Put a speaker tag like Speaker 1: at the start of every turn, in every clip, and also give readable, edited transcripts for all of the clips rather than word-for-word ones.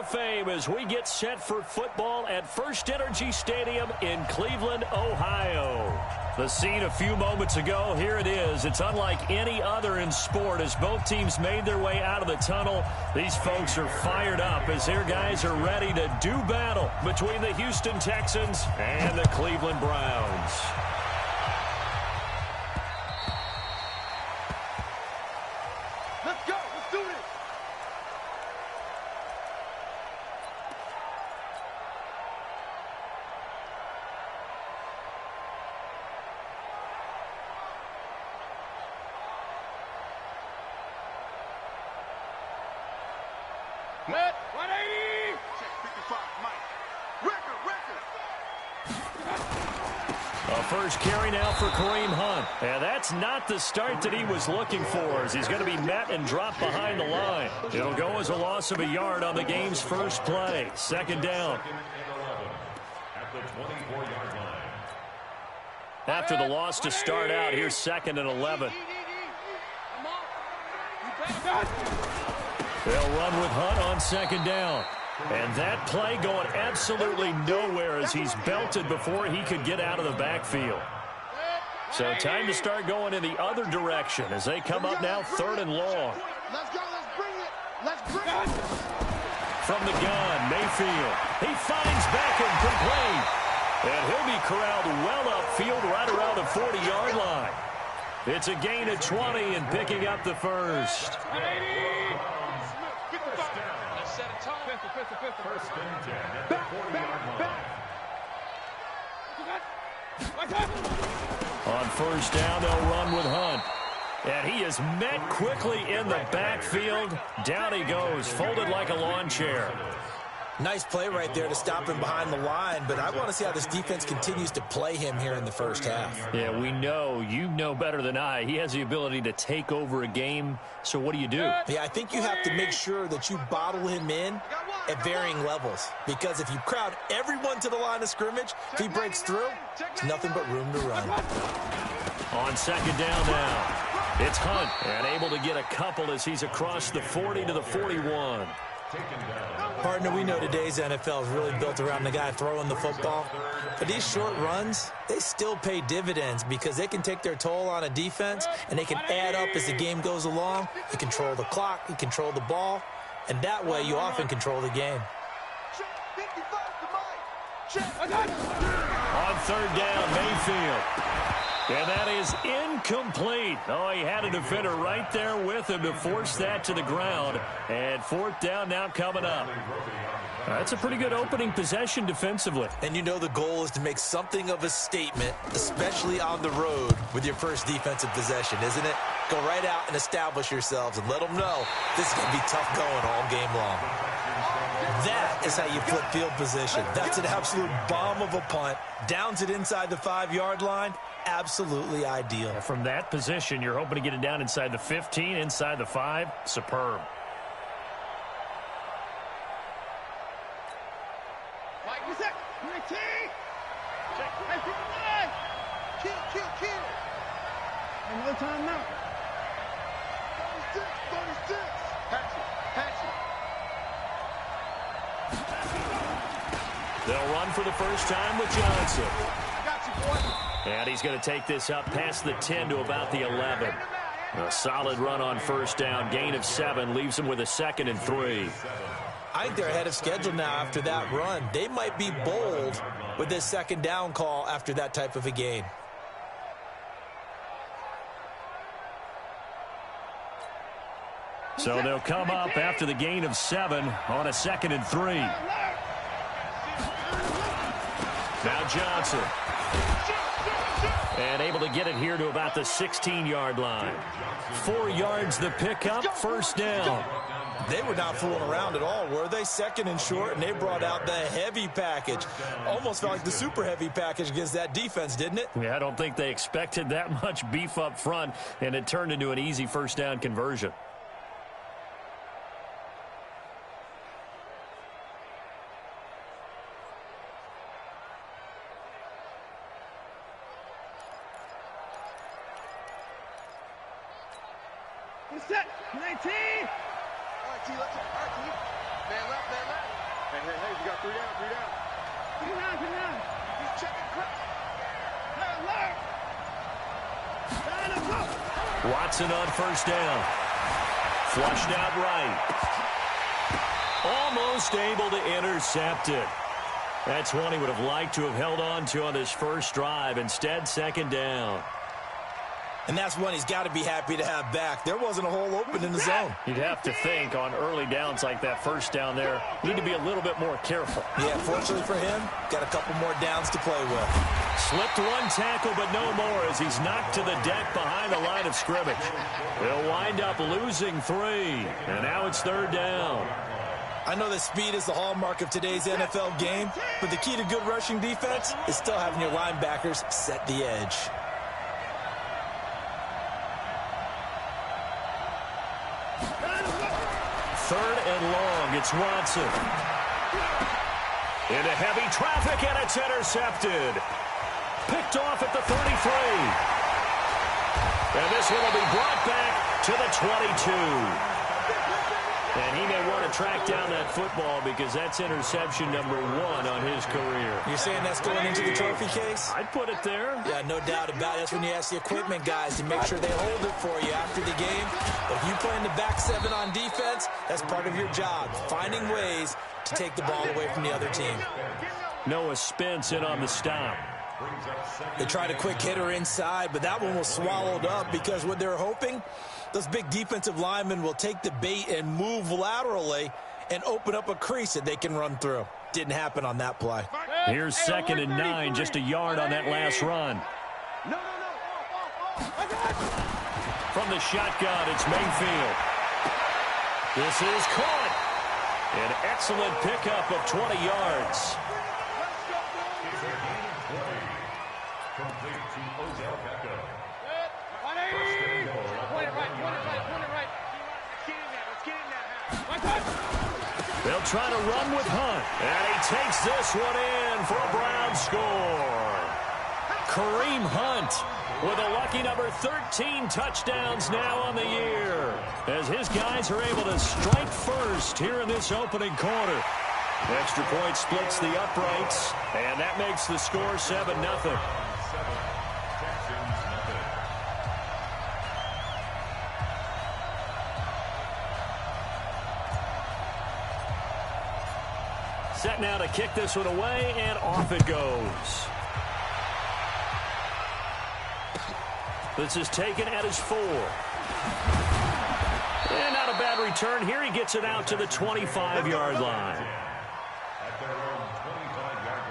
Speaker 1: of Fame as we get set for football at First Energy Stadium in Cleveland, Ohio. The scene a few moments ago, here it is. It's unlike any other in sport as both teams made their way out of the tunnel. These folks are fired up as their guys are ready to do battle between the Houston Texans and the Cleveland Browns.
Speaker 2: Let's go. Let's do this. Matt, 180. Check 55, Mike. Record.
Speaker 1: A first carry now for Kareem Hunt. And that's not the start that he was looking for as he's going to be met and dropped behind the line. It'll go as a loss of a yard on the game's first play. Second down.
Speaker 3: At the 24-yard line.
Speaker 1: After the loss to start out, here's 2nd and 11. They'll run with Hunt on 2nd down. And that play going absolutely nowhere as he's belted before he could get out of the backfield. So time to start going in the other direction as they come up now 3rd and long.
Speaker 2: Let's go. Let's bring it. Let's bring it.
Speaker 1: From the gun, Mayfield. He finds Beckham complete. And he'll be corralled well upfield right around the 40-yard line. It's a gain of 20 and picking up the first.
Speaker 3: First and 10 at the 40-yard line.
Speaker 1: On first down, they'll run with Hunt. And he is met quickly in the backfield. Down he goes, folded like a lawn chair.
Speaker 4: Nice play right there to stop him behind the line, but I want to see how this defense continues to play him here in the first half.
Speaker 1: Yeah, we know. You know better than I. He has the ability to take over a game, so what do you do?
Speaker 4: Yeah, I think you have to make sure that you bottle him in at varying levels, because if you crowd everyone to the line of scrimmage, if he breaks through, there's nothing but room to run.
Speaker 1: On 2nd down now, it's Hunt, and able to get a couple as he's across the 40 to the 41.
Speaker 4: Partner, we know today's NFL is really built around the guy throwing the football. But these short runs, they still pay dividends because they can take their toll on a defense and they can add up as the game goes along. You control the clock, you control the ball, and that way you often control the game.
Speaker 1: On 3rd down, Mayfield. And that is incomplete. Oh, he had a defender right there with him to force that to the ground. And 4th down now coming up. That's a pretty good opening possession defensively.
Speaker 4: And you know the goal is to make something of a statement, especially on the road with your first defensive possession, isn't it? Go right out and establish yourselves and let them know this is going to be tough going all game long. That is how you flip field position. That's an absolute bomb of a punt. Downs it inside the 5-yard line. Absolutely ideal.
Speaker 1: From that position, you're hoping to get it down inside the 15, inside the 5. Superb.
Speaker 2: No time now. 36. Patch it.
Speaker 1: They'll run for the first time with Johnson.
Speaker 2: Got you, boy.
Speaker 1: And he's going to take this up past the 10 to about the 11. A solid run on first down. Gain of 7 leaves him with a 2nd and 3.
Speaker 4: I think they're ahead of schedule now after that run. They might be bold with this 2nd down call after that type of a gain.
Speaker 1: So they'll come up after the gain of 7 on a 2nd and 3. Now Johnson. And able to get it here to about the 16-yard line. 4 yards the pickup, first down.
Speaker 4: They were not fooling around at all, were they? 2nd and short, and they brought out the heavy package. Almost felt like the super heavy package against that defense, didn't it?
Speaker 1: Yeah, I don't think they expected that much beef up front, and it turned into an easy first down conversion.
Speaker 2: Set. 19. All right, T. Let's go. All right, T. Man left, man left. He's checking quick.
Speaker 1: Watson on first down. Flushed out right. Almost able to intercept it. That's one he would have liked to have held on to on his first drive. Instead, second down.
Speaker 4: And that's one he's got to be happy to have back. There wasn't a hole open in the zone.
Speaker 1: You'd have to think on early downs like that first down there, need to be a little bit more careful.
Speaker 4: Yeah, fortunately for him, got a couple more downs to play with.
Speaker 1: Slipped one tackle, but no more as he's knocked to the deck behind the line of scrimmage. They'll wind up losing 3, and now it's third down.
Speaker 4: I know that speed is the hallmark of today's NFL game, but the key to good rushing defense is still having your linebackers set the edge.
Speaker 1: Third and long, it's Watson. Into heavy traffic, and it's intercepted. Picked off at the 33. And this one will be brought back to the 22. And he may want to track down that football because that's interception number 1 on his career.
Speaker 4: You're saying that's going into the trophy case?
Speaker 1: I'd put it there.
Speaker 4: Yeah, no doubt about it. That's when you ask the equipment guys to make sure they hold it for you after the game. But if you play in the back 7 on defense, that's part of your job, finding ways to take the ball away from the other team.
Speaker 1: Noah Spence in on the stop.
Speaker 4: They tried a quick hitter inside, but that one was swallowed up because what they're hoping, those big defensive linemen will take the bait and move laterally and open up a crease that they can run through. Didn't happen on that play.
Speaker 1: Here's second and 9, just a yard on that last run. From the shotgun, it's Mayfield. This is caught. An excellent pickup of 20 yards. They'll try to run with Hunt. And he takes this one in for a Brown score. Kareem Hunt with a lucky number 13 touchdowns now on the year, as his guys are able to strike first here in this opening quarter. Extra point splits the uprights, and that makes the score 7-0. Set now to kick this one away, and off it goes. This is taken at his 4. And not a bad return here. He gets it out to the 25-yard line.
Speaker 3: At their own 25-yard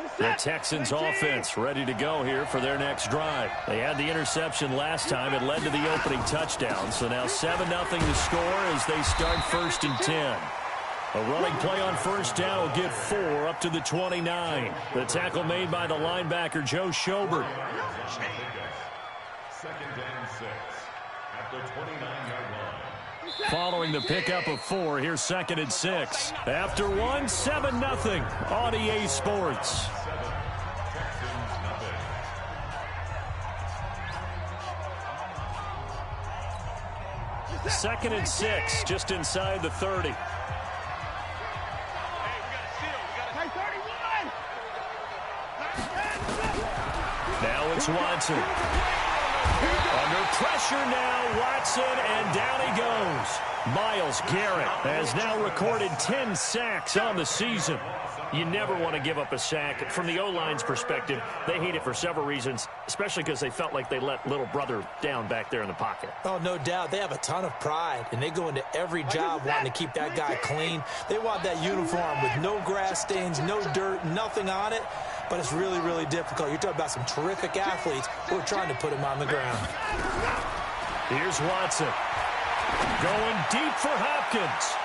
Speaker 3: line.
Speaker 1: The Texans offense ready to go here for their next drive. They had the interception last time. It led to the opening touchdown. So now 7-0 to score as they start first and 10. A running play on first down will get 4 up to the 29. The tackle made by the linebacker, Joe Schobert.
Speaker 3: Second and 6 at the 29-yard line.
Speaker 1: Following the pickup of 4, here's second and 6. After 1, 7-0 on EA Sports. Second and 6, just inside the 30. Now it's Watson. Under pressure now, Watson, and down he goes. Myles Garrett has now recorded 10 sacks on the season. You never want to give up a sack. From the O-line's perspective, they hate it for several reasons, especially because they felt like they let little brother down back there in the pocket.
Speaker 4: Oh, no doubt. They have a ton of pride, and they go into every job wanting to keep that guy clean. They want that uniform with no grass stains, no dirt, nothing on it. But it's really, really difficult. You're talking about some terrific athletes who are trying to put him on the ground.
Speaker 1: Here's Watson. Going deep for Hopkins.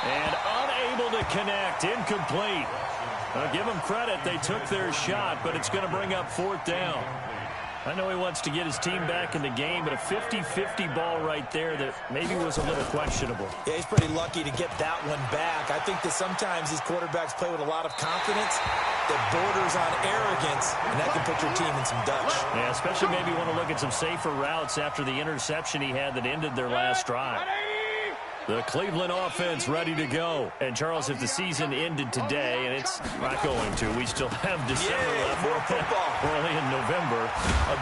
Speaker 1: And unable to connect. Incomplete. I'll give them credit. They took their shot, but it's going to bring up fourth down. I know he wants to get his team back in the game, but a 50-50 ball right there that maybe was a little questionable.
Speaker 4: Yeah, he's pretty lucky to get that one back. I think that sometimes these quarterbacks play with a lot of confidence that borders on arrogance, and that can put your team in some Dutch.
Speaker 1: Yeah, especially maybe want to look at some safer routes after the interception he had that ended their last drive. The Cleveland offense ready to go. And, Charles, if the season ended today, and it's not going to, we still have December left.
Speaker 4: More football.
Speaker 1: We're only in November.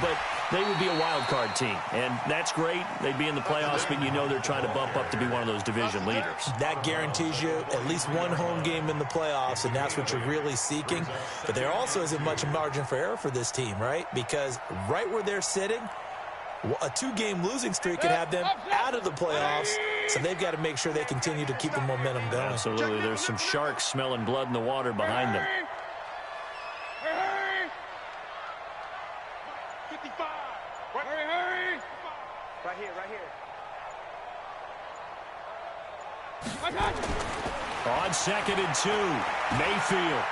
Speaker 1: But they would be a wild card team. And that's great. They'd be in the playoffs, but you know they're trying to bump up to be one of those division leaders.
Speaker 4: That guarantees you at least one home game in the playoffs, and that's what you're really seeking. But there also isn't much margin for error for this team, right? Because right where they're sitting, a 2-game losing streak could have them out of the playoffs, so they've got to make sure they continue to keep the momentum going.
Speaker 1: Absolutely. There's some sharks smelling blood in the water behind them.
Speaker 2: 55. Hurry.
Speaker 5: Right here, right here.
Speaker 1: On 2nd and 2, Mayfield.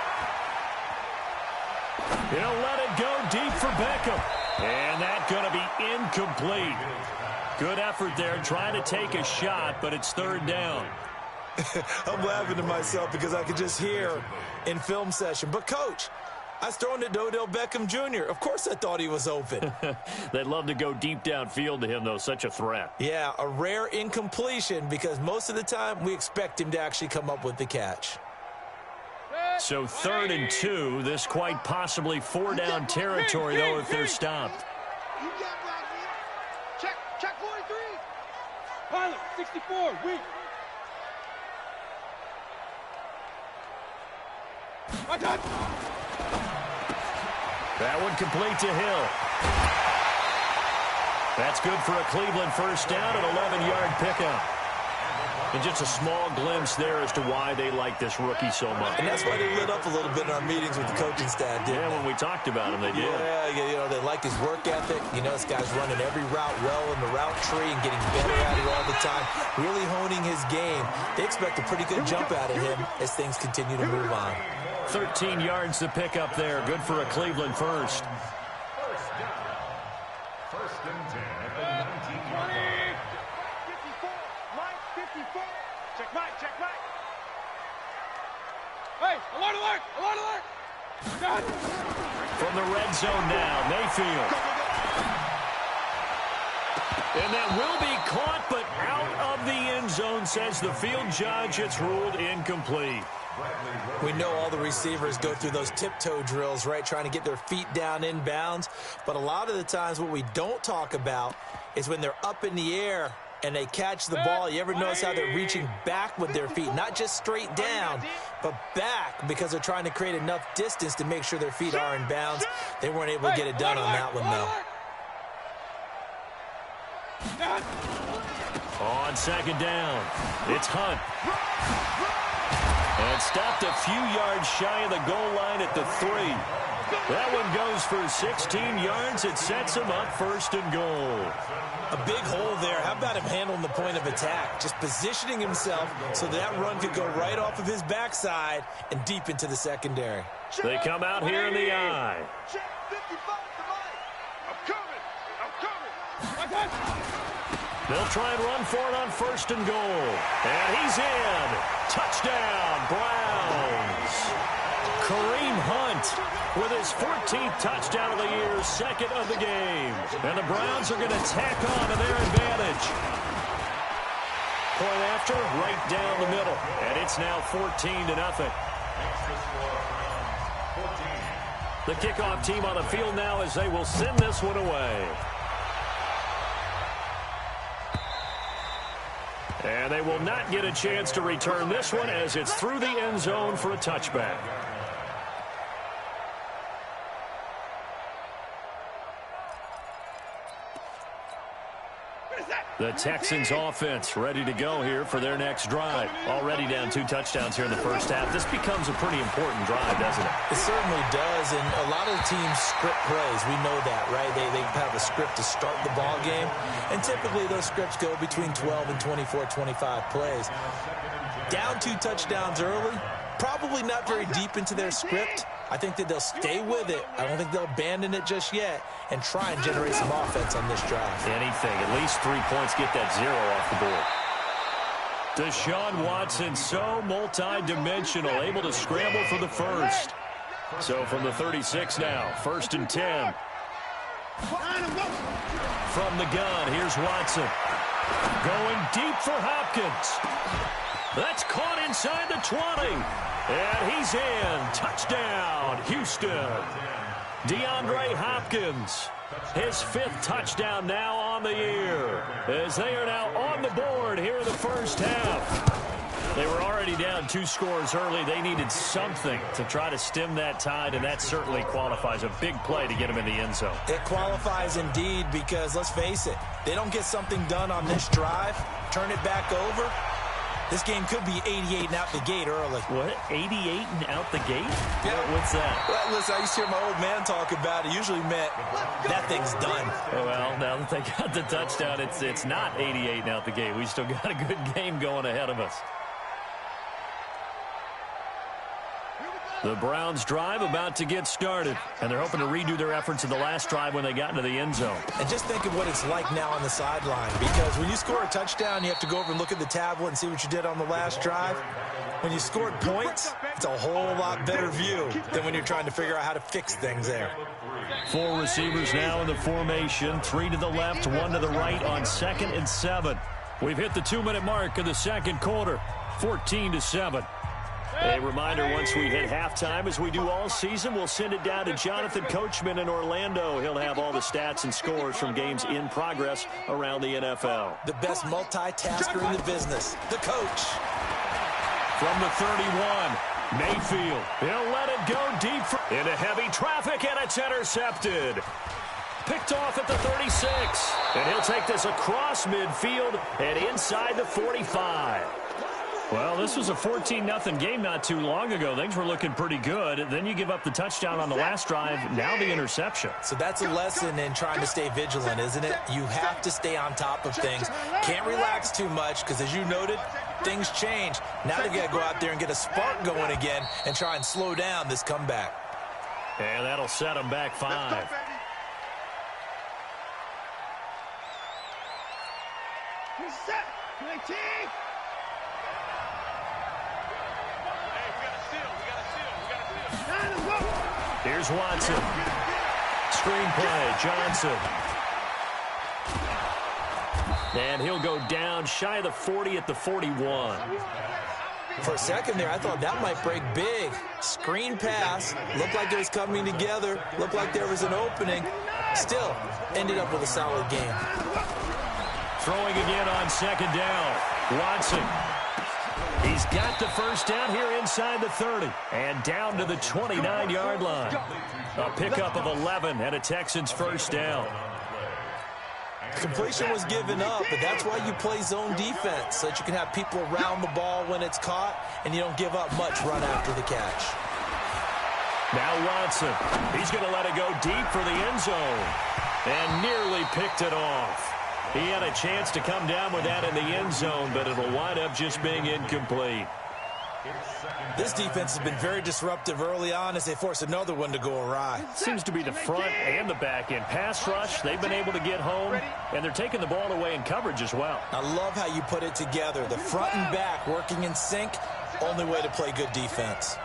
Speaker 1: He'll let it go deep for Beckham. And that's going to be incomplete. Good effort there, trying to take a shot, but it's 3rd down.
Speaker 4: I'm laughing to myself because I could just hear in film session, but, Coach, I was throwing it to Odell Beckham Jr. Of course I thought he was open.
Speaker 1: They'd love to go deep downfield to him, though. Such a threat.
Speaker 4: Yeah, a rare incompletion because most of the time we expect him to actually come up with the catch.
Speaker 1: So 3rd and 2, this quite possibly 4-down territory, though, if they're stopped.
Speaker 2: You got right here. Check 43. Pilot, 64, weak.
Speaker 1: That one complete to Hill. That's good for a Cleveland 1st down, an 11-yard pickup. And just a small glimpse there as to why they like this rookie so much.
Speaker 4: And that's why they lit up a little bit in our meetings with the coaching staff, didn't they?
Speaker 1: When we talked about him, they did.
Speaker 4: Yeah, you know, they like his work ethic. You know, this guy's running every route well in the route tree and getting better at it all the time, really honing his game. They expect a pretty good jump out of him as things continue to move on.
Speaker 1: 13 yards to pick up there. Good for a Cleveland 1st.
Speaker 3: 1st and 10 at the 19-yard line.
Speaker 2: 54. Mike, 54. Check Mike. Hey, alert. Got it.
Speaker 1: From the red zone now, Mayfield. And that will be caught, but out of the end zone, says the field judge. It's ruled incomplete.
Speaker 4: We know all the receivers go through those tiptoe drills, right, trying to get their feet down inbounds. But a lot of the times what we don't talk about is when they're up in the air and they catch the ball. You ever notice how they're reaching back with their feet? Not just straight down, but back because they're trying to create enough distance to make sure their feet are in bounds. They weren't able to get it done on that one, though.
Speaker 1: On 2nd down, it's Hunt. And stopped a few yards shy of the goal line at the 3. That one goes for 16 yards. It sets him up 1st and goal.
Speaker 4: A big hole there. How about him handling the point of attack? Just positioning himself so that run could go right off of his backside and deep into the secondary.
Speaker 1: They come out here in the eye.
Speaker 2: Check 55 to Mike. I'm coming.
Speaker 1: They'll try and run for it on 1st and goal. And he's in. Touchdown, Browns. Kareem Hunt with his 14th touchdown of the year, 2nd of the game. And the Browns are going to tack on to their advantage. Point after, right down the middle. And it's now 14-0. The kickoff team on the field now as they will send this one away. And they will not get a chance to return this one as it's through the end zone for a touchback. The Texans offense ready to go here for their next drive. Already down 2 touchdowns here in the 1st half. This becomes a pretty important drive, doesn't it?
Speaker 4: It certainly does, and a lot of the teams script plays. We know that, right? They have a script to start the ball game, and typically those scripts go between 12 and 24, 25 plays. Down 2 touchdowns early, probably not very deep into their script, I think that they'll stay with it. I don't think they'll abandon it just yet and try and generate some offense on this drive.
Speaker 1: Anything. At least 3 points, get that 0 off the board. Deshaun Watson, so multi-dimensional, able to scramble for the first. So from the 36 now, 1st and 10. From the gun, here's Watson. Going deep for Hopkins. That's caught inside the 20. And he's in. Touchdown, Houston. DeAndre Hopkins, his 5th touchdown now on the year, as they are now on the board here in the first half. They were already down 2 scores early. They needed something to try to stem that tide, and that certainly qualifies. A big play to get them in the end zone.
Speaker 4: It qualifies indeed because, let's face it, they don't get something done on this drive, turn it back over, this game could be 88 and out the gate early.
Speaker 1: What? 88 and out the gate?
Speaker 4: Yeah.
Speaker 1: What's that?
Speaker 4: Well, listen, I used to hear my old man talk about it. Usually meant that thing's done.
Speaker 1: Well, now that they got the touchdown, it's not 88 and out the gate. We still got a good game going ahead of us. The Browns drive about to get started, and they're hoping to redo their efforts in the last drive when they got into the end zone.
Speaker 4: And just think of what it's like now on the sideline, because when you score a touchdown, you have to go over and look at the tablet and see what you did on the last drive. When you scored points, it's a whole lot better view than when you're trying to figure out how to fix things there.
Speaker 1: 4 receivers now in the formation, 3 to the left, 1 to the right on 2nd and 7. We've hit the 2-minute mark of the second quarter, 14-7. A reminder, once we hit halftime, as we do all season, we'll send it down to Jonathan Coachman in Orlando. He'll have all the stats and scores from games in progress around the NFL.
Speaker 4: The best multitasker in the business, the coach.
Speaker 1: From the 31, Mayfield. He'll let it go deep into heavy traffic, and it's intercepted. Picked off at the 36. And he'll take this across midfield and inside the 45. Well, this was a 14-0 game not too long ago. Things were looking pretty good. Then you give up the touchdown on the last drive, now the interception.
Speaker 4: So that's a lesson in trying to stay vigilant, isn't it? You have to stay on top of things. Can't relax too much because, as you noted, things change. Now they got to go out there and get a spark going again and try and slow down this comeback.
Speaker 1: And that'll set them back 5.
Speaker 2: Set. 19.
Speaker 1: Here's Watson. Screenplay, Johnson. And he'll go down shy of the 40 at the 41.
Speaker 4: For a second there, I thought that might break big. Screen pass. Looked like it was coming together. Looked like there was an opening. Still, ended up with a solid game.
Speaker 1: Throwing again on 2nd down. Watson. He's got the first down here inside the 30 and down to the 29-yard line. A pickup of 11 and a Texans first down.
Speaker 4: Completion was given up, but that's why you play zone defense, so that you can have people around the ball when it's caught and you don't give up much run after the catch.
Speaker 1: Now Watson. He's going to let it go deep for the end zone and nearly picked it off. He had a chance to come down with that in the end zone, but it'll wind up just being incomplete.
Speaker 4: This defense has been very disruptive early on as they force another one to go awry.
Speaker 1: Seems to be the front and the back end. Pass rush, they've been able to get home, and they're taking the ball away in coverage as well.
Speaker 4: I love how you put it together. The front and back working in sync, only way to play good defense.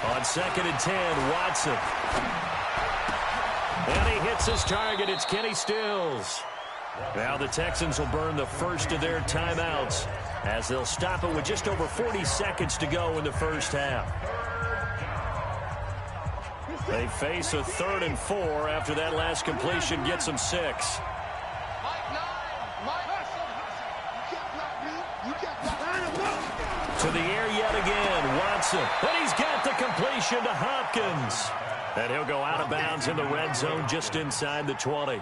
Speaker 1: On 2nd and 10, Watson. And he hits his target. It's Kenny Stills. Now the Texans will burn the first of their timeouts as they'll stop it with just over 40 seconds to go in the first half. They face a 3rd and 4 after that last completion gets them 6. To the air yet again, Watson. And he's got the completion to Hopkins. And he'll go out of bounds in the red zone just inside the 20.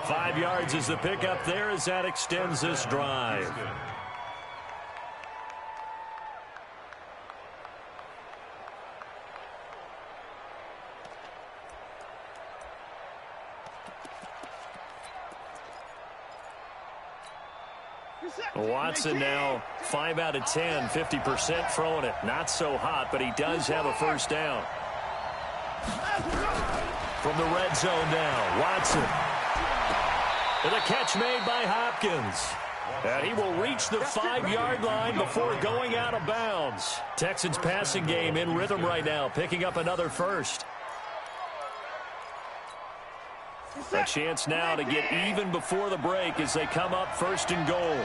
Speaker 1: 5 yards is the pickup there as that extends this drive. Watson now 5 out of 10, 50% throwing it. Not so hot, but he does have a first down. From the red zone now, Watson. And a catch made by Hopkins. And he will reach the 5-yard line before going out of bounds. Texans passing game in rhythm right now, picking up another first. A chance now to get even before the break as they come up first and goal.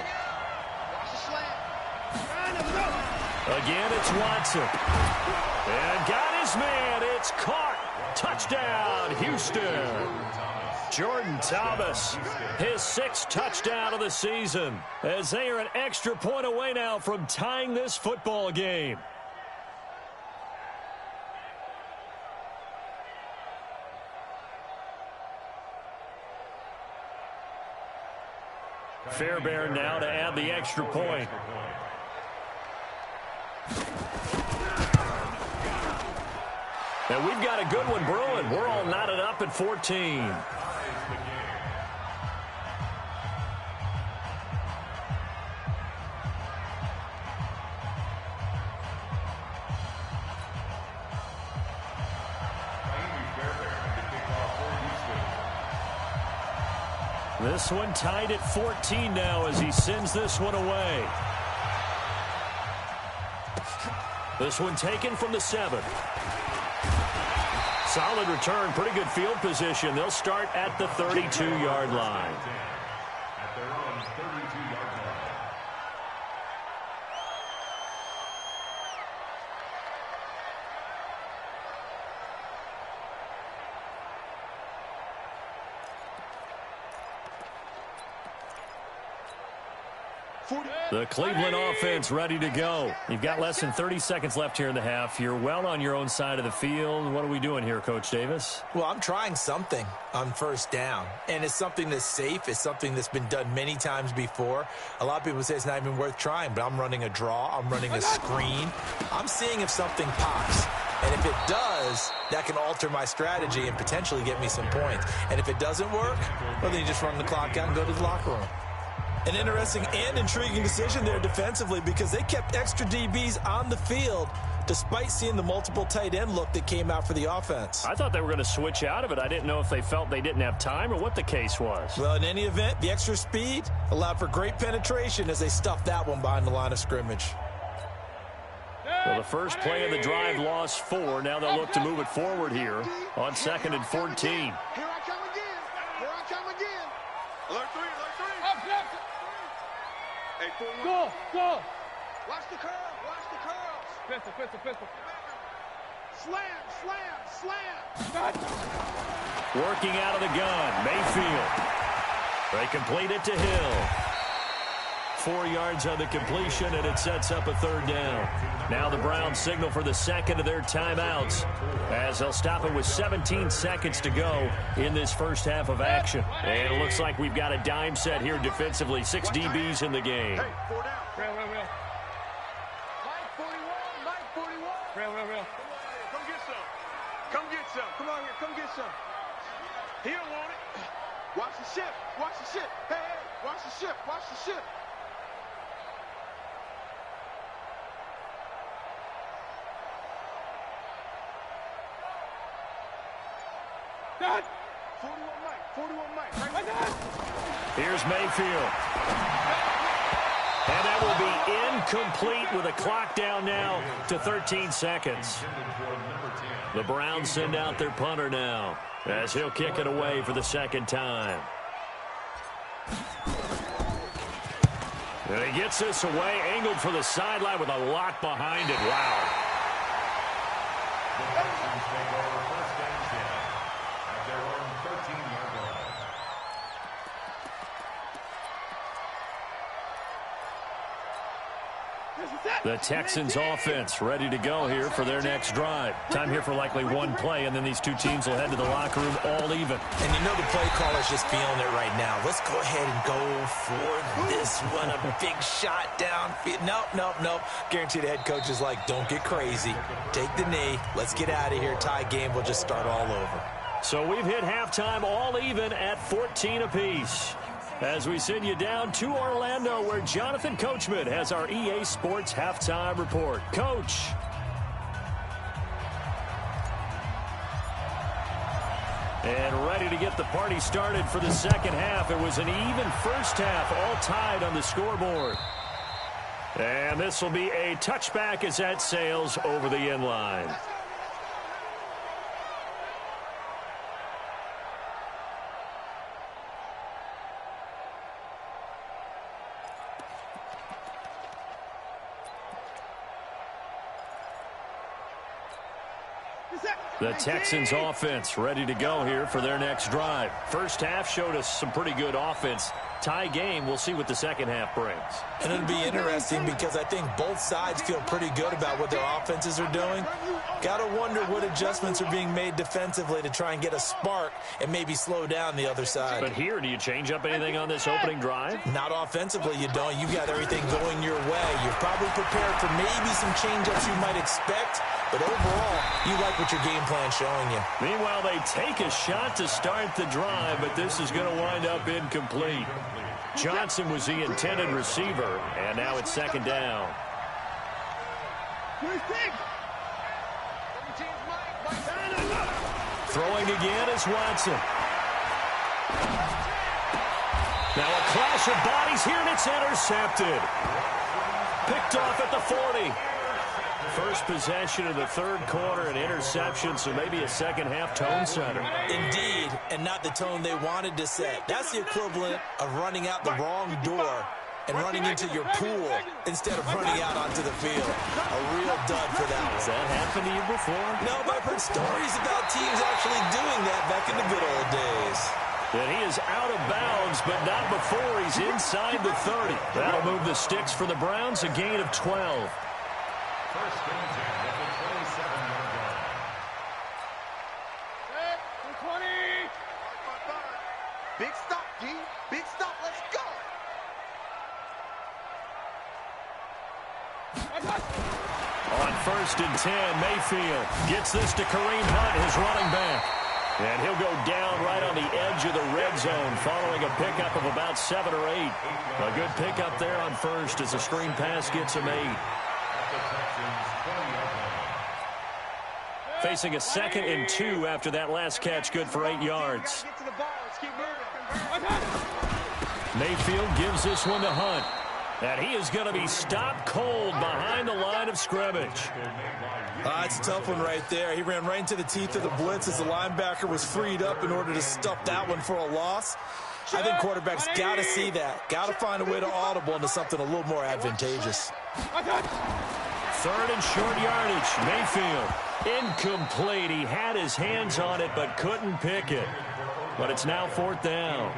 Speaker 1: Again, it's Watson. And got his man. It's caught. Touchdown, Houston. Jordan Thomas, his 6th touchdown of the season, as they are an extra point away now from tying this football game. Fairbairn now to add the extra point. And we've got a good one brewing. We're all knotted up at 14. This one tied at 14 now as he sends this one away. This one taken from the 7. Solid return, pretty good field position. They'll start at the 32-yard line.
Speaker 3: At their own 32-yard line.
Speaker 1: The Cleveland offense ready to go. You've got less than 30 seconds left here in the half. You're well on your own side of the field. What are we doing here, Coach Davis?
Speaker 4: Well, I'm trying something on first down, and it's something that's safe. It's something that's been done many times before. A lot of people say it's not even worth trying, but I'm running a draw. I'm running a screen. I'm seeing if something pops. And if it does, that can alter my strategy and potentially get me some points. And if it doesn't work, well, then you just run the clock out and go to the locker room. An interesting and intriguing decision there defensively because they kept extra DBs on the field despite seeing the multiple tight end look that came out for the offense.
Speaker 1: I thought they were going to switch out of it. I didn't know if they felt they didn't have time or what the case was.
Speaker 4: Well, in any event, the extra speed allowed for great penetration as they stuffed that one behind the line of scrimmage.
Speaker 1: Well, the first play of the drive lost 4. Now they'll look to move it forward here on 2nd and 14.
Speaker 2: Here I come again. Here I come again. Alert 3, alert 3. Hey, go. Watch the curl, watch the curls. Pistol. Slam.
Speaker 1: Working out of the gun, Mayfield. They complete it to Hill. 4 yards on the completion, and it sets up a 3rd down. Now the Browns signal for the 2nd of their timeouts as they'll stop it with 17 seconds to go in this first half of action. And it looks like we've got a dime set here defensively. 6 DBs in the game.
Speaker 2: Hey, 4 down. Real. Mike 41. Real. Come get some. Come on here, come get some. He don't want it. Watch the ship. Hey, watch the ship. Dad! 41 Mike. Right there.
Speaker 1: Here's Mayfield. And that will be incomplete with a clock down now to 13 seconds. The Browns send out their punter now as he'll kick it away for the 2nd time. And he gets this away, angled for the sideline with a lot behind it. Wow. The Texans offense ready to go here for their next drive. Time here for likely one play, and then these two teams will head to the locker room all even.
Speaker 4: And you know the play caller's just feeling it right now. Let's go ahead and go for this one. A big shot downfield. Nope. Guaranteed the head coach is like, don't get crazy. Take the knee. Let's get out of here. Tie game will just start all over.
Speaker 1: So we've hit halftime all even at 14 apiece. As we send you down to Orlando, where Jonathan Coachman has our EA Sports Halftime Report. Coach. And ready to get the party started for the second half. It was an even first half, all tied on the scoreboard. And this will be a touchback as that sails over the end line. The Texans offense ready to go here for their next drive. First half showed us some pretty good offense. Tie game, we'll see what the second half brings.
Speaker 4: And it'll be interesting because I think both sides feel pretty good about what their offenses are doing. Got to wonder what adjustments are being made defensively to try and get a spark and maybe slow down the other side.
Speaker 1: But here, do you change up anything on this opening drive?
Speaker 4: Not offensively, you don't. You got everything going your way. You're probably prepared for maybe some change-ups you might expect, but overall, you like what your game plan's showing you.
Speaker 1: Meanwhile, they take a shot to start the drive, but this is going to wind up incomplete. Johnson was the intended receiver, and now it's second down. Throwing again is Watson. Now a clash of bodies here, and it's intercepted. Picked off at the 40. First possession of the third quarter, an interception, so maybe a second-half tone setter.
Speaker 4: Indeed, and not the tone they wanted to set. That's the equivalent of running out the wrong door and running into your pool instead of running out onto the field. A real dud for that one.
Speaker 1: Has that happened to you before?
Speaker 4: No, but I've heard stories about teams actually doing that back in the good old days.
Speaker 1: And he is out of bounds, but not before he's inside the 30. That'll move the sticks for the Browns, a gain of 12.
Speaker 3: First and 10 at the 27-yard line.
Speaker 2: Hey, 20. Big stop, D. Big stop. Let's go.
Speaker 1: On first and 10, Mayfield gets this to Kareem Hunt, his running back. And he'll go down right on the edge of the red zone following a pickup of about 7 or 8. A good pickup there on first as the screen pass gets him 8. Facing a 2nd and 2 after that last catch, good for 8 yards. Mayfield gives this one to Hunt. And he is going to be stopped cold behind the line of scrimmage.
Speaker 4: It's a tough one right there. He ran right into the teeth of the blitz as the linebacker was freed up in order to stuff that one for a loss. I think quarterbacks got to see that. Got to find a way to audible into something a little more advantageous.
Speaker 1: Third and short yardage. Mayfield. Incomplete. He had his hands on it but couldn't pick it. But it's now 4th down.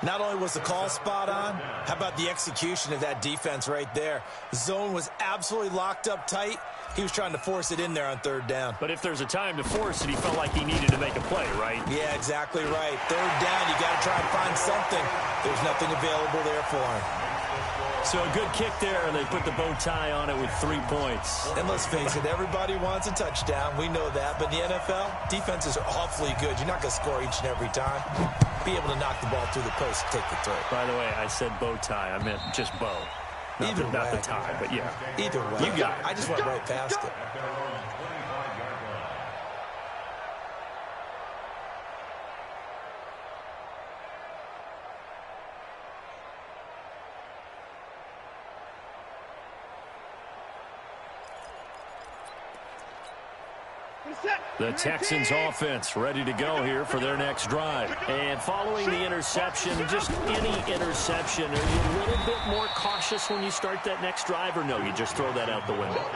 Speaker 4: Not only was the call spot on, how about the execution of that defense right there? The zone was absolutely locked up tight. He was trying to force it in there on 3rd down.
Speaker 1: But if there's a time to force it, he felt like he needed to make a play, right?
Speaker 4: Yeah, exactly right. 3rd down, you got to try and find something. There's nothing available there for him.
Speaker 1: So a good kick there, and they put the bow tie on it with 3 points.
Speaker 4: And let's face it, everybody wants a touchdown. We know that. But in the NFL, defenses are awfully good. You're not going to score each and every time. Be able to knock the ball through the post and take the throw.
Speaker 1: By the way, I said bow tie. I meant just bow. Not the tie, but yeah.
Speaker 4: Either way.
Speaker 1: You got it.
Speaker 4: I just went right past it.
Speaker 1: The Texans offense ready to go here for their next drive. And following the interception, just any interception, are you a little bit more cautious when you start that next drive, or no, you just throw that out the window?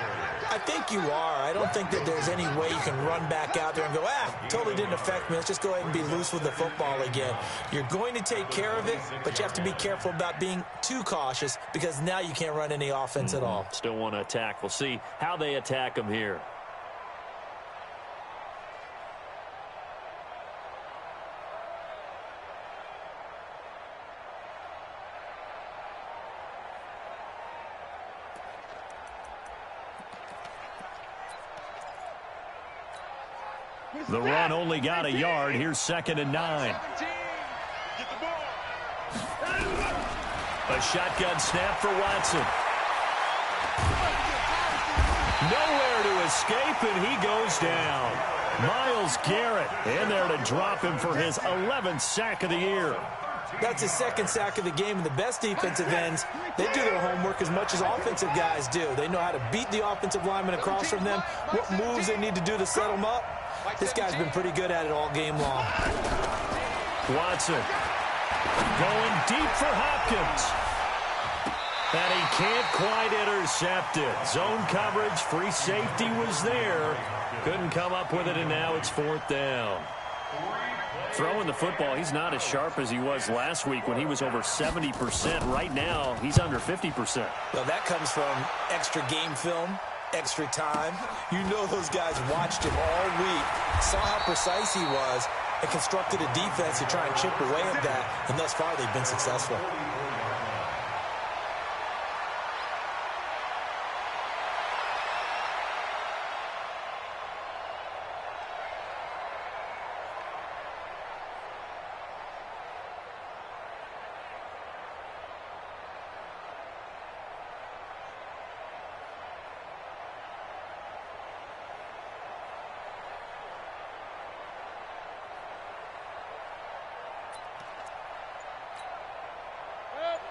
Speaker 4: I think you are. I don't think that there's any way you can run back out there and go, totally didn't affect me. Let's just go ahead and be loose with the football again. You're going to take care of it, but you have to be careful about being too cautious because now you can't run any offense at all.
Speaker 1: Still want to attack. We'll see how they attack them here.
Speaker 2: The
Speaker 1: run only got a yard. Here's 2nd and 9.
Speaker 2: Get the ball.
Speaker 1: A shotgun snap for Watson. Nowhere to escape, and he goes down. Myles Garrett in there to drop him for his 11th sack of the year.
Speaker 4: That's his second sack of the game, and the best defensive ends, they do their homework as much as offensive guys do. They know how to beat the offensive lineman across from them, what moves they need to do to set them up. This guy's been pretty good at it all game long.
Speaker 1: Watson going deep for Hopkins. And he can't quite intercept it. Zone coverage, free safety was there. Couldn't come up with it, and now it's 4th down. Throwing the football, he's not as sharp as he was last week when he was over 70%. Right now, he's under 50%.
Speaker 4: Well, that comes from extra game film, extra time. You know those guys watched him all week, saw how precise he was, and constructed a defense to try and chip away at that, and thus far they've been successful.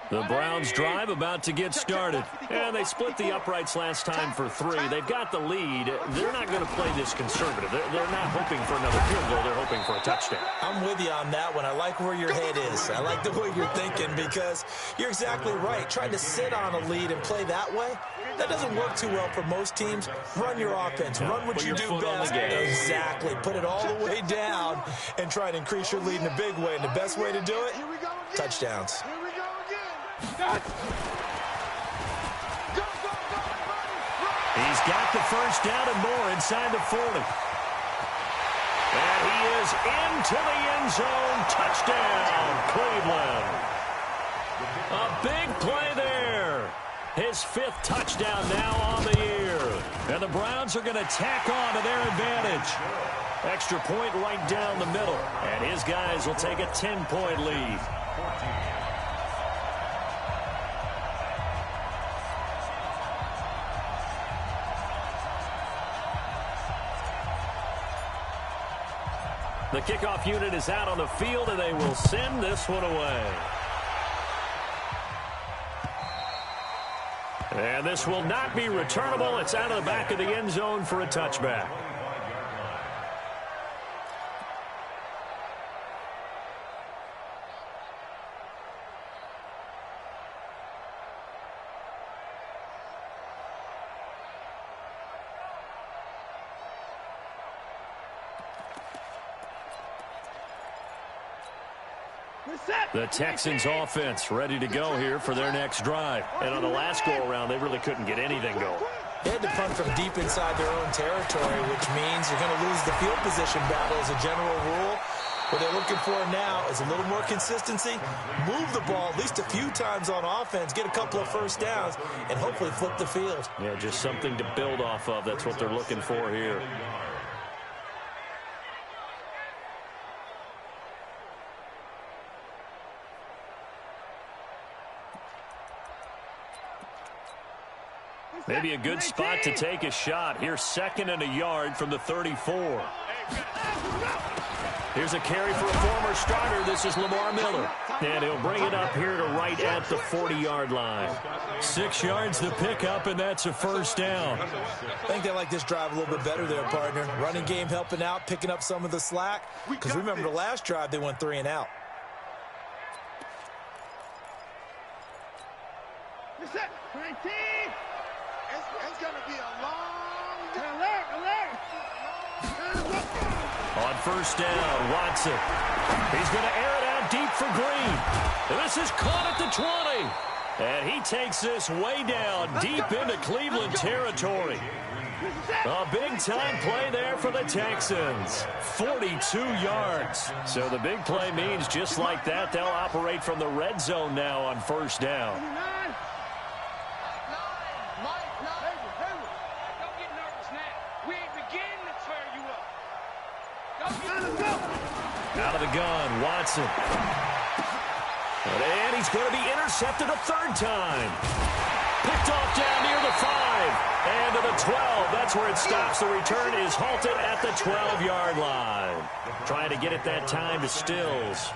Speaker 1: The Browns drive about to get started. And they split the uprights last time for 3. They've got the lead. They're not going to play this conservative. They're not hoping for another field goal. They're hoping for a touchdown.
Speaker 4: I'm with you on that one. I like where your head is. I like the way you're thinking because you're exactly right. Trying to sit on a lead and play that way, that doesn't work too well for most teams. Run your offense. Run what you do best. Exactly. Put it all the way down and try to increase your lead in a big way. And the best way to do it, touchdowns.
Speaker 1: He's got the first down and more inside the 40. And he is into the end zone. Touchdown, Cleveland. A big play there. His 5th touchdown now on the year. And the Browns are going to tack on to their advantage. Extra point right down the middle. And his guys will take a 10-point lead. The kickoff unit is out on the field, and they will send this one away. And this will not be returnable. It's out of the back of the end zone for a touchback. The Texans offense ready to go here for their next drive. And on the last go-around, they really couldn't get anything going.
Speaker 4: They had to punt from deep inside their own territory, which means you're going to lose the field position battle as a general rule. What they're looking for now is a little more consistency, move the ball at least a few times on offense, get a couple of first downs, and hopefully flip the field.
Speaker 1: Yeah, just something to build off of. That's what they're looking for here. Maybe a good spot to take a shot. Here's 2nd and a yard from the 34. Here's a carry for a former starter. This is Lamar Miller. And he'll bring it up here to right at the 40-yard line. 6 yards to pick up, and that's a first down.
Speaker 4: I think they like this drive a little bit better there, partner. Running game helping out, picking up some of the slack. Because remember, the last drive, they went 3 and out.
Speaker 2: It's going to be a long alert.
Speaker 1: On first down, Watson. He's going to air it out deep for Green. And this is caught at the 20. And he takes this way down deep into Cleveland territory. A big-time play there for the Texans. 42 yards. So the big play means just like that, they'll operate from the red zone now on first down. Out of the gun, Watson. And he's going to be intercepted a third time. Picked off down near the 5. And to the 12. That's where it stops. The return is halted at the 12-yard line. Trying to get it that time to Stills.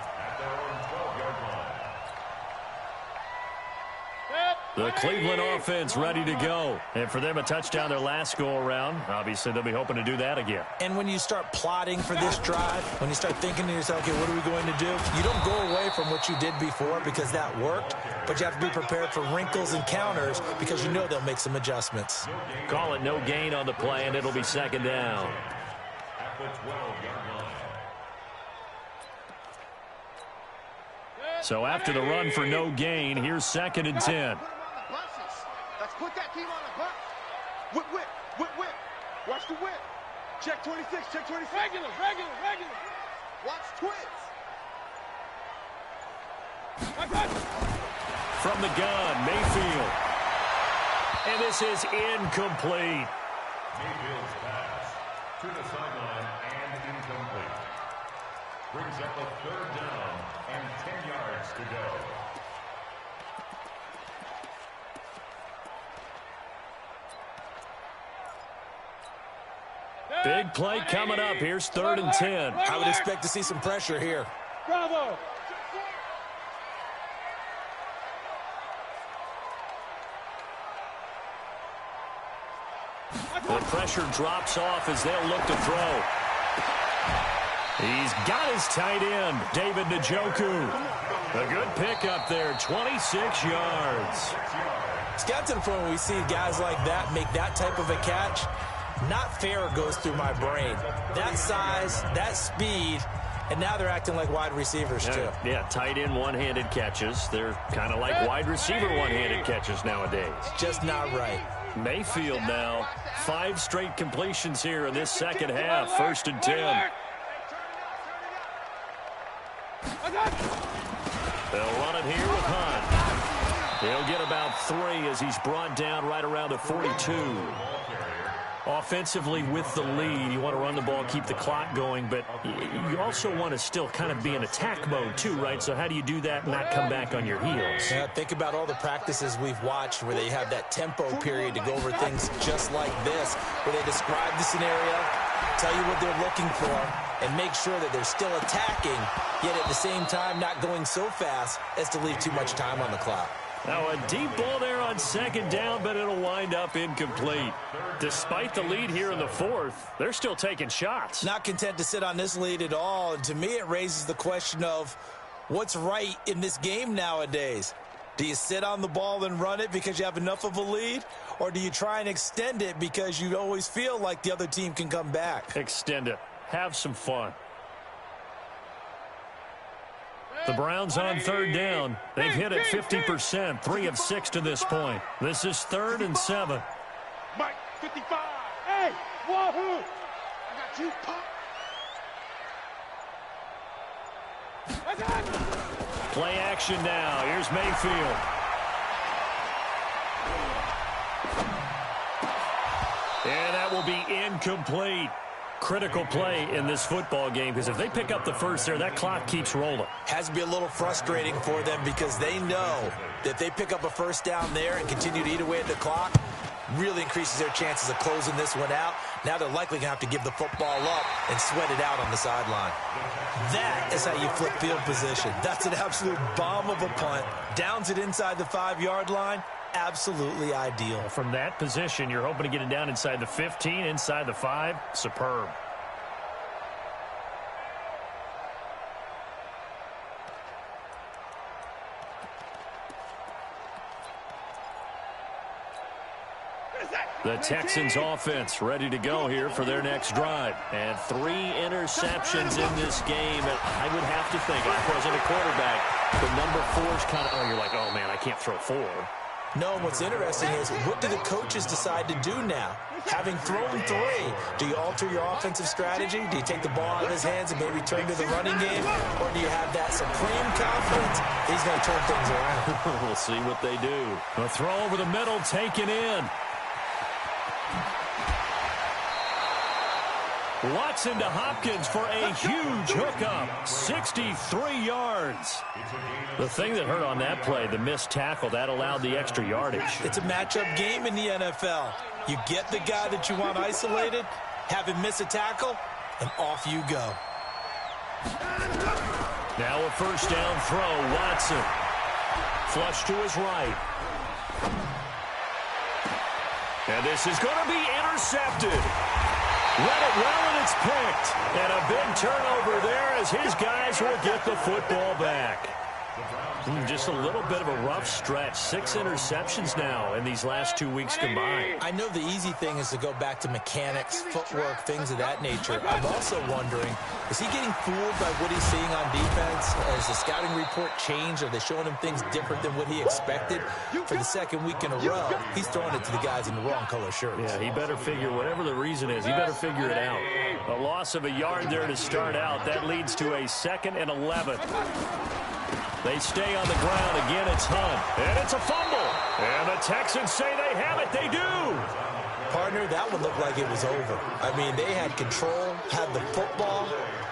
Speaker 1: The Cleveland offense ready to go. And for them, a touchdown their last go-around. Obviously, they'll be hoping to do that again.
Speaker 4: And when you start plotting for this drive, when you start thinking to yourself, okay, what are we going to do? You don't go away from what you did before because that worked, but you have to be prepared for wrinkles and counters because you know they'll make some adjustments.
Speaker 1: Call it no gain on the play, and it'll be second down.
Speaker 3: At the 12-yard line.
Speaker 1: So after the run for no gain, here's 2nd and 10.
Speaker 2: Let's put that team on the bus. Whip, whip, whip, whip. Watch the whip. Check 26, check 26. Regular. Watch twins.
Speaker 1: From the gun, Mayfield. And this is incomplete.
Speaker 3: Mayfield's pass to the sideline and incomplete. Brings up a 3rd down and 10 yards to go.
Speaker 1: Big play coming up. Here's 3rd and 10.
Speaker 4: I would expect to see some pressure here.
Speaker 2: Bravo.
Speaker 1: The pressure drops off as they'll look to throw. He's got his tight end, David Njoku. A good pickup there, 26 yards.
Speaker 4: It's got to the point where we see guys like that make that type of a catch. Not fair goes through my brain. That size, that speed, and now they're acting like wide receivers too.
Speaker 1: Yeah, tight end one-handed catches. They're kind of like wide receiver one-handed catches nowadays.
Speaker 4: Just not right.
Speaker 1: Mayfield now, 5 straight completions here in this second half. 1st and 10. They'll run it here with Hunt. He'll get about 3 as he's brought down right around the 42. Offensively with the lead, you want to run the ball, keep the clock going, but you also want to still kind of be in attack mode too, right? So how do you do that and not come back on your heels?
Speaker 4: Yeah, think about all the practices we've watched where they have that tempo period to go over things just like this, where they describe the scenario, tell you what they're looking for, and make sure that they're still attacking, yet at the same time not going so fast as to leave too much time on the clock.
Speaker 1: Now a deep ball there on 2nd down, but it'll wind up incomplete. Despite the lead here in the 4th, they're still taking shots.
Speaker 4: Not content to sit on this lead at all, and to me it raises the question of what's right in this game nowadays. Do you sit on the ball and run it because you have enough of a lead, or do you try and extend it because you always feel like the other team can come back?
Speaker 1: Extend it. Have some fun. The Browns on 3rd down. They've hit it 50%, 3 of 6 to this point. This is 3rd and 7.
Speaker 2: Mike, 55. Hey, wahoo. I got you, Pop.
Speaker 1: Play action now. Here's Mayfield. And that will be incomplete. Critical play in this football game because if they pick up the first there, that clock keeps rolling.
Speaker 4: Has to be a little frustrating for them because they know that if they pick up a first down there and continue to eat away at the clock, really increases their chances of closing this one out. Now they're likely going to have to give the football up and sweat it out on the sideline. That is how you flip field position. That's an absolute bomb of a punt. Downs it inside the 5-yard line. Absolutely ideal.
Speaker 1: From that position, you're hoping to get it down inside the 15, inside the 5. Superb. The Texans offense ready to go here for their next drive. And 3 interceptions in this game. And I would have to think, if I wasn't a quarterback, the number 4 is kind of, you're like, oh, man, I can't throw 4.
Speaker 4: No, what's interesting is what do the coaches decide to do now? Having thrown 3, do you alter your offensive strategy? Do you take the ball out of his hands and maybe turn to the running game? Or do you have that supreme confidence he's going to turn things around?
Speaker 1: We'll see what they do. A throw over the middle taken in. Watson to Hopkins for a huge hookup. 63 yards. The thing that hurt on that play, the missed tackle, that allowed the extra yardage.
Speaker 4: It's a matchup game in the NFL. You get the guy that you want isolated, have him miss a tackle, and off you go.
Speaker 1: Now a first down throw, Watson. Flush to his right. And this is going to be intercepted. Read it well, and it's picked. And a big turnover there as his guys will get the football back. Just a little bit of a rough stretch. 6 interceptions now in these last 2 weeks combined.
Speaker 4: I know the easy thing is to go back to mechanics, footwork, things of that nature. I'm also wondering, is he getting fooled by what he's seeing on defense? Has the scouting report changed? Are they showing him things different than what he expected? For the second week in a row, he's throwing it to the guys in the wrong color shirts.
Speaker 1: Yeah, he better figure, whatever the reason is, he better figure it out. A loss of a yard there to start out. That leads to a 2nd and 11. They stay on the ground. Again, it's Hunt. And it's a fumble. And the Texans say they have it. They do.
Speaker 4: Partner, that one looked like it was over. I mean, they had control, had the football,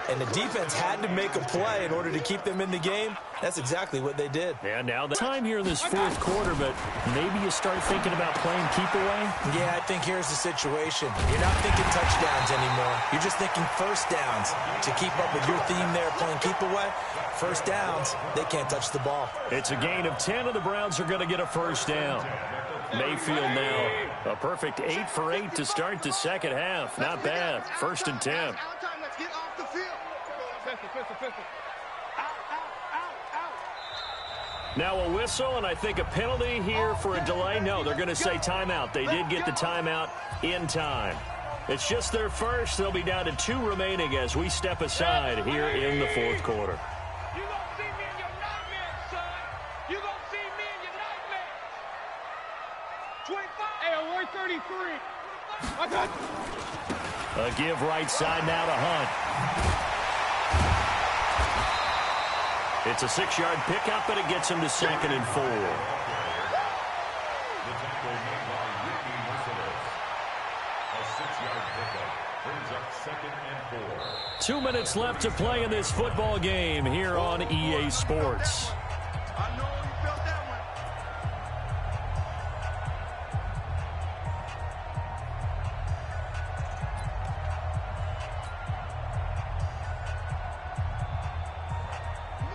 Speaker 4: and the defense had to make a play in order to keep them in the game. That's exactly what they did.
Speaker 1: Yeah, now the time here in this 4th quarter, but maybe you start thinking about playing keep away?
Speaker 4: Yeah, I think here's the situation. You're not thinking touchdowns anymore. You're just thinking first downs. To keep up with your theme there, playing keep away, first downs, they can't touch the ball.
Speaker 1: It's a gain of 10, and the Browns are going to get a first down. Mayfield now a perfect 8 for 8 to start the second half. Not bad. 1st and 10. Now a whistle, and I think a penalty here for a delay. No, they're going to say timeout. They did get the timeout in time. It's just their first. They'll be down to 2 remaining as we step aside here in the 4th quarter.
Speaker 2: You gonna see me in your nightmares, son. You gonna see me in your nightmares. 25. Hey, 133. I got you.
Speaker 1: A give right side now to Hunt. It's a 6-yard pickup, and it gets him to 2nd and 4.
Speaker 3: The tackle made by Ricky Mercedes. A 6-yard pickup brings up 2nd and 4.
Speaker 1: 2 minutes left to play in this football game here on EA Sports.
Speaker 2: I know you felt that one.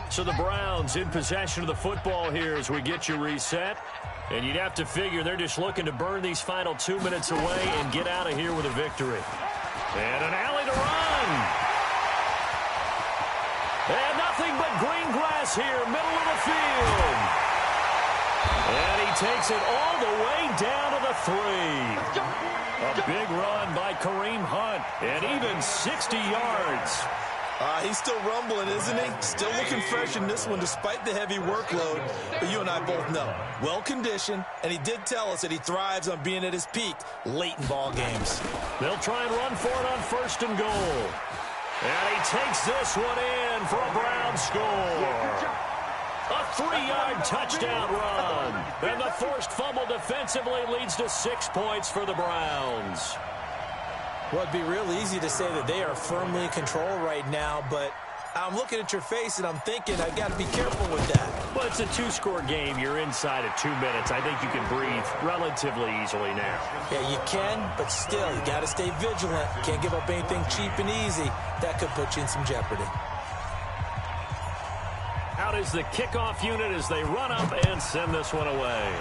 Speaker 1: So the Browns in possession of the football here as we get you reset. And you'd have to figure they're just looking to burn these final 2 minutes away and get out of here with a victory. And an alley to run. And nothing but green grass here, middle of the field. And he takes it all the way down to the 3. A big run by Kareem Hunt. And even 60 yards.
Speaker 4: He's still rumbling, isn't he? Still looking fresh in this one despite the heavy workload. But you and I both know, well-conditioned, and he did tell us that he thrives on being at his peak late in ball games.
Speaker 1: They'll try and run for it on 1st and goal. And he takes this one in for a Brown score. A 3-yard touchdown run. And the forced fumble defensively leads to 6 points for the Browns.
Speaker 4: Well, it'd be real easy to say that they are firmly in control right now, but I'm looking at your face and I'm thinking I've got to be careful with that.
Speaker 1: Well, it's a 2-score game. You're inside at 2 minutes. I think you can breathe relatively easily now.
Speaker 4: Yeah, you can, but still, you got to stay vigilant. Can't give up anything cheap and easy. That could put you in some jeopardy.
Speaker 1: Out is the kickoff unit as they run up and send this one away.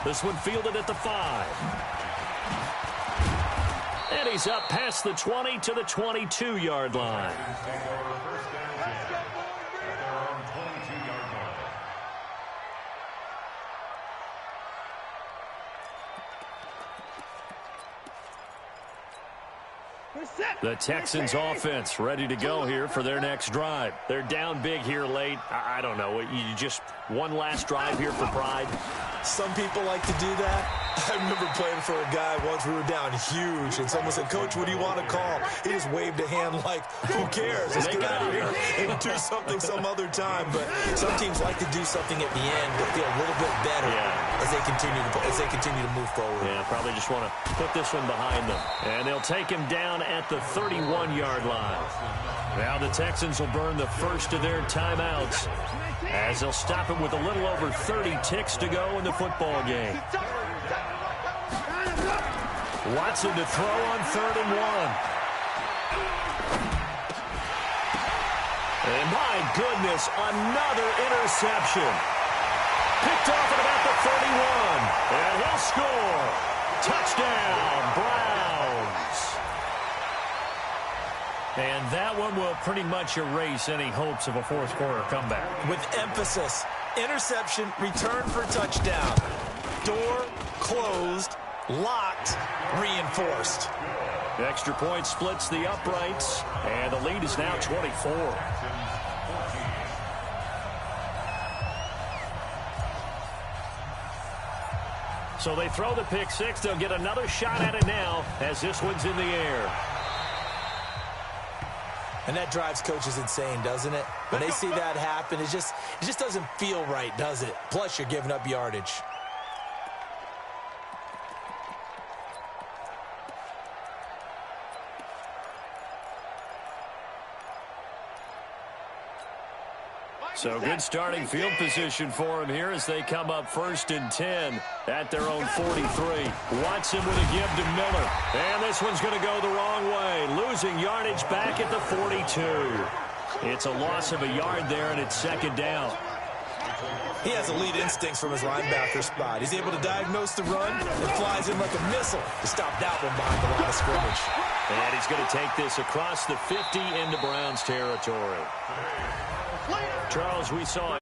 Speaker 1: This one fielded at the 5. And he's up past the 20 to the 22-yard line. The Texans offense ready to go here for their next drive. They're down big here late. I don't know. You just one last drive here for pride.
Speaker 4: Some people like to do that. I remember playing for a guy once. We were down huge, and someone said, "Coach, what do you want to call?" He just waved a hand like, "Who cares? Let's get out of here and do something some other time." But some teams like to do something at the end to feel a little bit better as they continue to move forward.
Speaker 1: Yeah, probably just want to put this one behind them. And they'll take him down at the 31-yard line. Now the Texans will burn the first of their timeouts as they'll stop it with a little over 30 ticks to go in the football game. Watson to throw on 3rd and 1. And my goodness, another interception. Picked off at about the 31. And he'll score. Touchdown, Browns. And that one will pretty much erase any hopes of a fourth quarter comeback.
Speaker 4: With emphasis, interception, return for touchdown. Door closed, locked, reinforced.
Speaker 1: The extra point splits the uprights, and the lead is now 24. So they throw the pick six. They'll get another shot at it now as this one's in the air.
Speaker 4: And that drives coaches insane, doesn't it? When they see that happen, it just doesn't feel right, does it? Plus, you're giving up yardage.
Speaker 1: So good starting field position for him here as they come up 1st and 10 at their own 43. Watson with a give to Miller. And this one's going to go the wrong way. Losing yardage back at the 42. It's a loss of a yard there, and it's 2nd down.
Speaker 4: He has elite instincts from his linebacker spot. He's able to diagnose the run and flies in like a missile to stop that one behind the line of scrimmage.
Speaker 1: And he's going to take this across the 50 into Browns territory. Charles, we saw